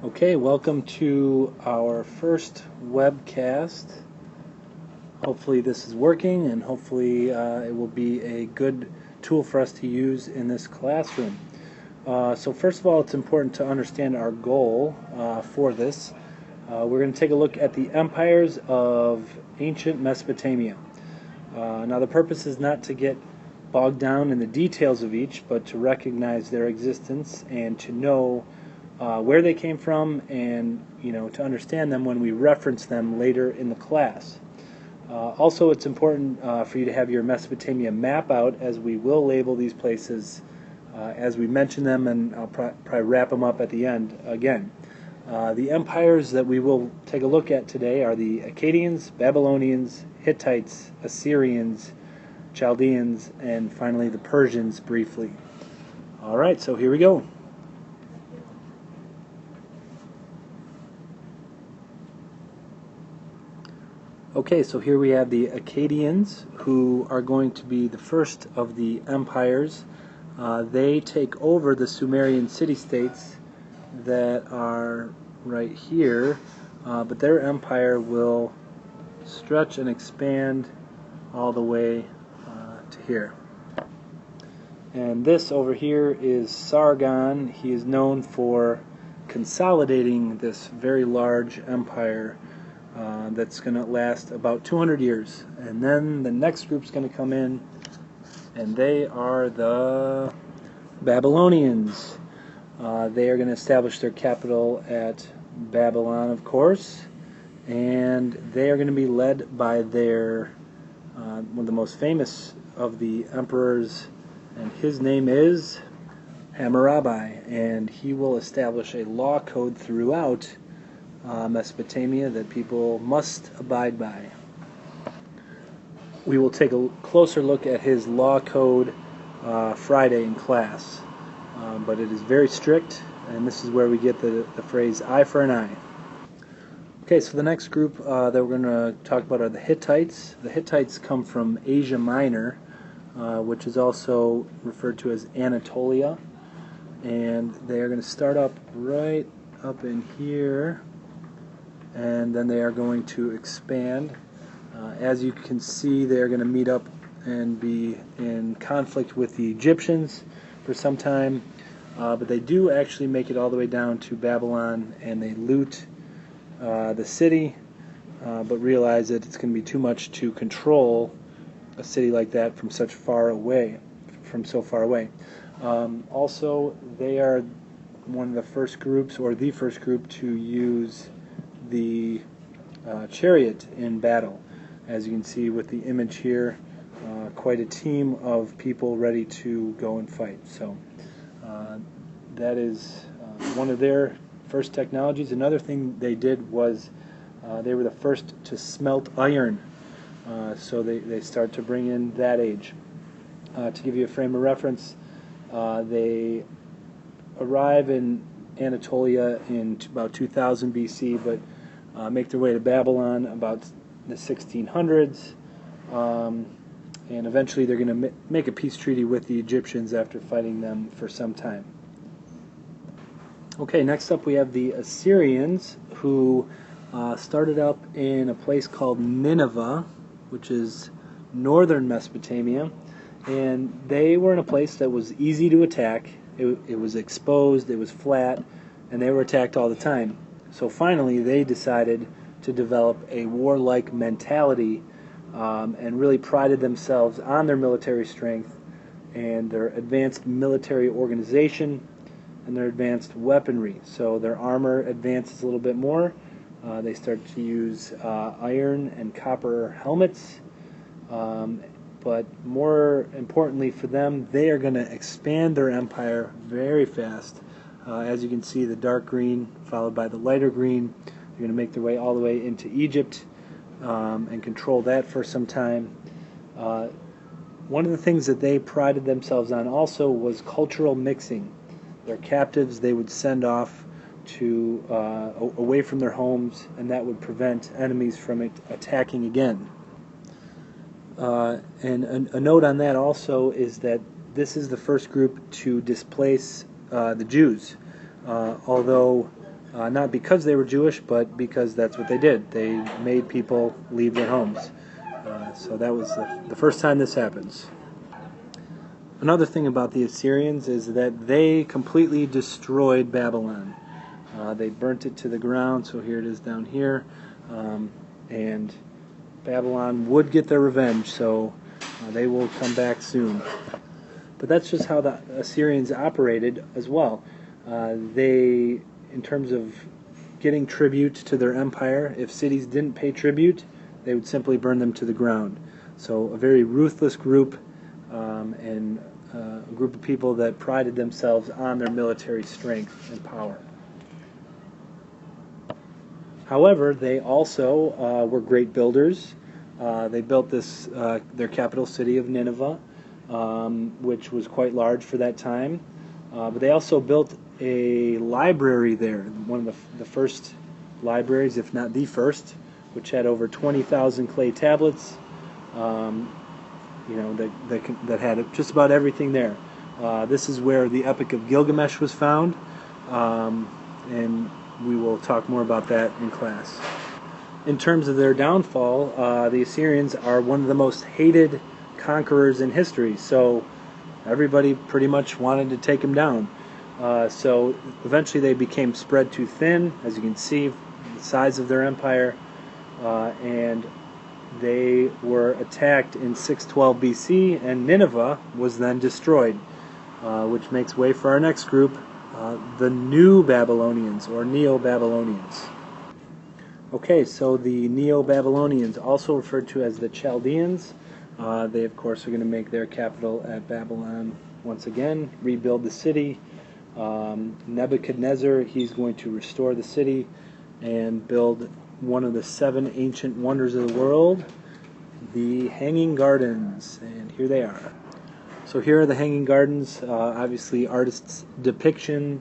Okay, welcome to our first webcast. Hopefully this is working, and hopefully it will be a good tool for us to use in this classroom. So first of all, it's important to understand our goal for this. We're going to take a look at the empires of ancient Mesopotamia. Now the purpose is not to get bogged down in the details of each, but to recognize their existence and to know where they came from, and to understand them when we reference them later in the class. Also, it's important for you to have your Mesopotamia map out, as we will label these places as we mention them, and I'll probably wrap them up at the end again. The empires that we will take a look at today are the Akkadians, Babylonians, Hittites, Assyrians, Chaldeans, and finally the Persians briefly. Alright, so here we go. Okay, so here we have the Akkadians, who are going to be the first of the empires. They take over the Sumerian city-states that are right here, but their empire will stretch and expand all the way to here. And this over here is Sargon. He is known for consolidating this very large empire that's going to last about 200 years. And then the next group's going to come in, and they are the Babylonians. They are going to establish their capital at Babylon, of course, and they are going to be led by their one of the most famous of the emperors, and his name is Hammurabi, and he will establish a law code throughout Mesopotamia that people must abide by. We will take a closer look at his law code Friday in class, but it is very strict, and this is where we get the phrase eye for an eye. Okay, so the next group that we're going to talk about are the Hittites. The Hittites come from Asia Minor, which is also referred to as Anatolia, and they are going to start up right up in here, and then they are going to expand. As you can see, they are going to meet up and be in conflict with the Egyptians for some time, but they do actually make it all the way down to Babylon, and they loot the city, but realize that it's going to be too much to control a city like that from so far away. Also, they are one of the first groups, or the first group, to use the chariot in battle. As you can see with the image here, quite a team of people ready to go and fight. So that is one of their first technologies. Another thing they did was they were the first to smelt iron, so they start to bring in that age. To give you a frame of reference, they arrive in Anatolia in about 2000 BC, but make their way to Babylon about the 1600s, and eventually they're going to make a peace treaty with the Egyptians after fighting them for some time. Okay, next up we have the Assyrians, who started up in a place called Nineveh, which is northern Mesopotamia, and they were in a place that was easy to attack. It was exposed, it was flat, and they were attacked all the time. So finally they decided to develop a warlike mentality, and really prided themselves on their military strength and their advanced military organization and their advanced weaponry. So their armor advances a little bit more. They start to use iron and copper helmets, but more importantly for them, they are going to expand their empire very fast. As you can see, the dark green followed by the lighter green. They're going to make their way all the way into Egypt and control that for some time. One of the things that they prided themselves on also was cultural mixing. Their captives they would send off to away from their homes, and that would prevent enemies from attacking again. And a note on that also is that this is the first group to displace the Jews. Although not because they were Jewish, but because that's what they did. They made people leave their homes. So that was the first time this happens. Another thing about the Assyrians is that they completely destroyed Babylon. They burnt it to the ground, so here it is down here. And Babylon would get their revenge, so they will come back soon. But that's just how the Assyrians operated as well. They, in terms of getting tribute to their empire, if cities didn't pay tribute, they would simply burn them to the ground. So a very ruthless group, and a group of people that prided themselves on their military strength and power. However, they also were great builders. They built this their capital city of Nineveh, which was quite large for that time. But they also built a library there, one of the first libraries, if not the first, which had over 20,000 clay tablets. That had just about everything there. This is where the Epic of Gilgamesh was found, and we will talk more about that in class. In terms of their downfall, the Assyrians are one of the most hated conquerors in history, so everybody pretty much wanted to take them down. So eventually they became spread too thin, as you can see, the size of their empire, and they were attacked in 612 BC, and Nineveh was then destroyed, which makes way for our next group, the New-Babylonians, or Neo-Babylonians. Okay, so the Neo-Babylonians, also referred to as the Chaldeans, they of course are going to make their capital at Babylon once again, rebuild the city. Nebuchadnezzar, he's going to restore the city and build one of the 7 ancient wonders of the world, the Hanging Gardens, and here they are. So here are the Hanging Gardens, obviously artists' depiction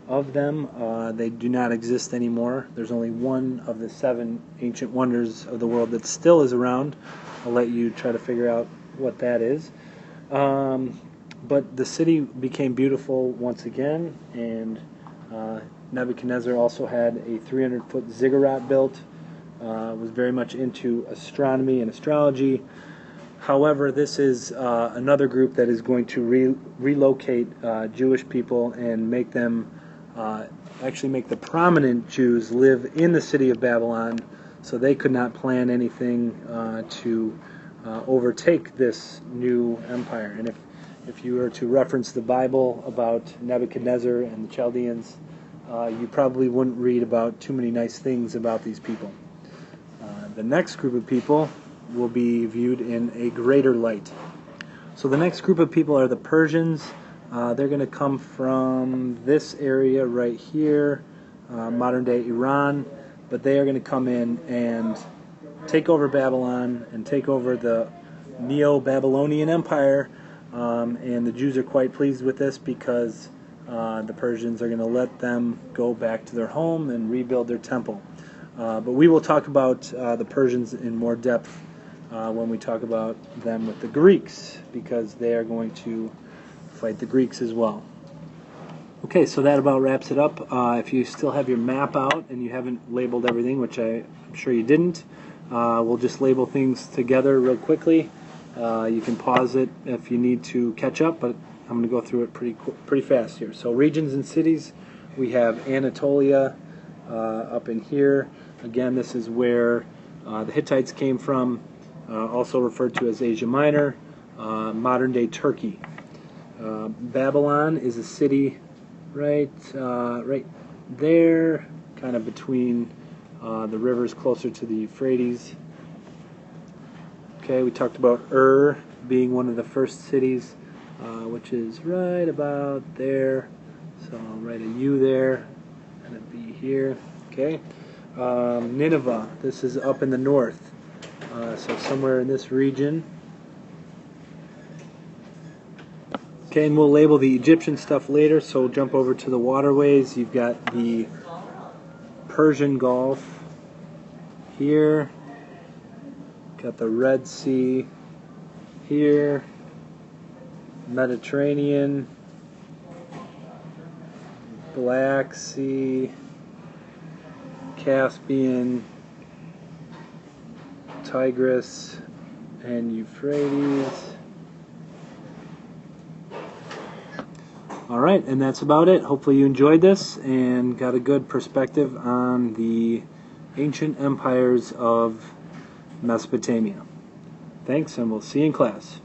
of them. They do not exist anymore. There's only one of the 7 ancient wonders of the world that still is around. I'll let you try to figure out what that is. But the city became beautiful once again, and Nebuchadnezzar also had a 300-foot ziggurat built, was very much into astronomy and astrology. However, this is another group that is going to relocate Jewish people and make them, actually make the prominent Jews live in the city of Babylon, so they could not plan anything to overtake this new empire. And if you were to reference the Bible about Nebuchadnezzar and the Chaldeans, you probably wouldn't read about too many nice things about these people. The next group of people will be viewed in a greater light. So the next group of people are the Persians. They're going to come from this area right here, modern-day Iran, but they are going to come in and take over Babylon and take over the Neo-Babylonian Empire, and the Jews are quite pleased with this because the Persians are going to let them go back to their home and rebuild their temple. But we will talk about the Persians in more depth when we talk about them with the Greeks, because they are going to fight the Greeks as well. Okay, so that about wraps it up. If you still have your map out and you haven't labeled everything, which I'm sure you didn't, we'll just label things together real quickly. You can pause it if you need to catch up, but I'm going to go through it pretty fast here. So regions and cities, we have Anatolia up in here. Again, this is where the Hittites came from, also referred to as Asia Minor, modern-day Turkey. Babylon is a city right there, kind of between the rivers closer to the Euphrates. Okay, we talked about Ur being one of the first cities, which is right about there. So I'll write a U there and a B here. Okay. Nineveh, this is up in the north, so somewhere in this region. Okay, and we'll label the Egyptian stuff later, so we'll jump over to the waterways. You've got the Persian Gulf here, got the Red Sea here, Mediterranean, Black Sea, Caspian, Tigris, and Euphrates. Alright, and that's about it. Hopefully you enjoyed this and got a good perspective on the ancient empires of Mesopotamia. Thanks, and we'll see you in class.